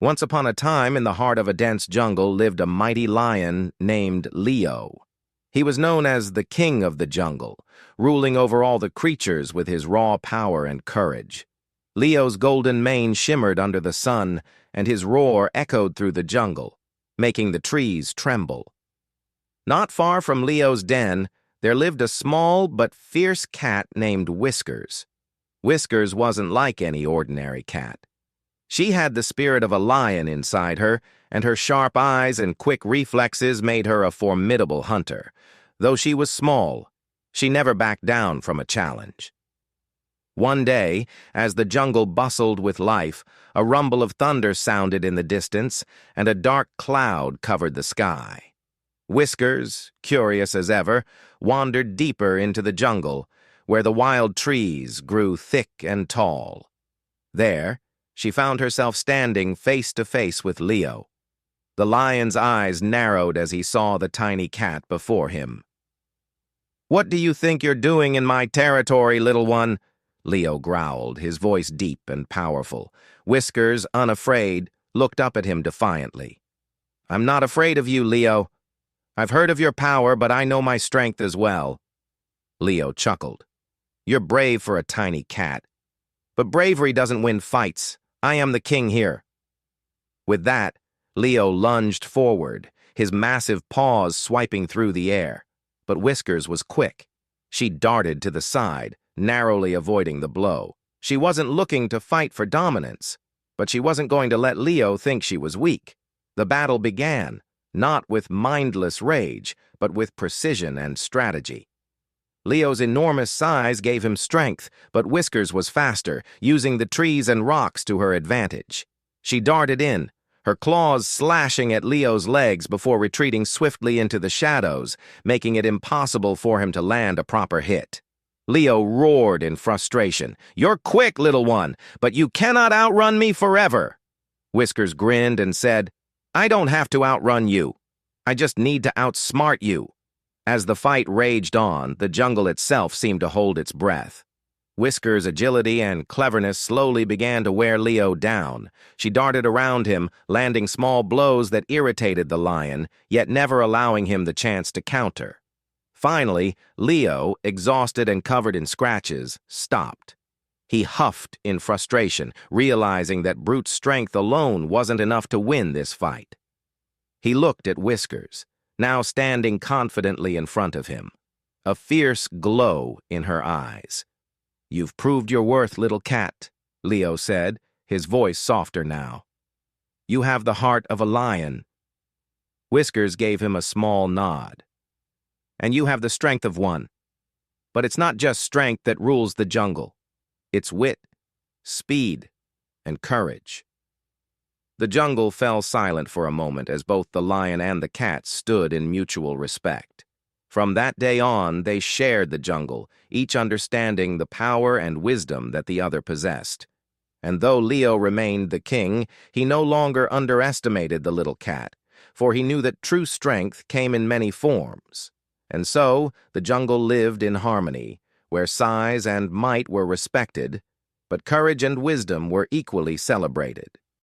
Once upon a time, in the heart of a dense jungle, lived a mighty lion named Leo. He was known as the king of the jungle, ruling over all the creatures with his raw power and courage. Leo's golden mane shimmered under the sun, and his roar echoed through the jungle, making the trees tremble. Not far from Leo's den, there lived a small but fierce cat named Whiskers. Whiskers wasn't like any ordinary cat. She had the spirit of a lion inside her, and her sharp eyes and quick reflexes made her a formidable hunter. Though she was small, she never backed down from a challenge. One day, as the jungle bustled with life, a rumble of thunder sounded in the distance, and a dark cloud covered the sky. Whiskers, curious as ever, wandered deeper into the jungle, where the wild trees grew thick and tall. There, she found herself standing face to face with Leo. The lion's eyes narrowed as he saw the tiny cat before him. "What do you think you're doing in my territory, little one?" Leo growled, his voice deep and powerful. Whiskers, unafraid, looked up at him defiantly. "I'm not afraid of you, Leo. I've heard of your power, but I know my strength as well." Leo chuckled. "You're brave for a tiny cat. But bravery doesn't win fights. I am the king here." With that, Leo lunged forward, his massive paws swiping through the air. But Whiskers was quick. She darted to the side, narrowly avoiding the blow. She wasn't looking to fight for dominance, but she wasn't going to let Leo think she was weak. The battle began, not with mindless rage, but with precision and strategy. Leo's enormous size gave him strength, but Whiskers was faster, using the trees and rocks to her advantage. She darted in, her claws slashing at Leo's legs before retreating swiftly into the shadows, making it impossible for him to land a proper hit. Leo roared in frustration. "You're quick, little one, but you cannot outrun me forever." Whiskers grinned and said, "I don't have to outrun you. I just need to outsmart you." As the fight raged on, the jungle itself seemed to hold its breath. Whiskers' agility and cleverness slowly began to wear Leo down. She darted around him, landing small blows that irritated the lion, yet never allowing him the chance to counter. Finally, Leo, exhausted and covered in scratches, stopped. He huffed in frustration, realizing that brute strength alone wasn't enough to win this fight. He looked at Whiskers, now standing confidently in front of him, a fierce glow in her eyes. "You've proved your worth, little cat," Leo said, his voice softer now. "You have the heart of a lion." Whiskers gave him a small nod. "And you have the strength of one. But it's not just strength that rules the jungle. It's wit, speed, and courage." The jungle fell silent for a moment as both the lion and the cat stood in mutual respect. From that day on, they shared the jungle, each understanding the power and wisdom that the other possessed. And though Leo remained the king, he no longer underestimated the little cat, for he knew that true strength came in many forms. And so, the jungle lived in harmony, where size and might were respected, but courage and wisdom were equally celebrated.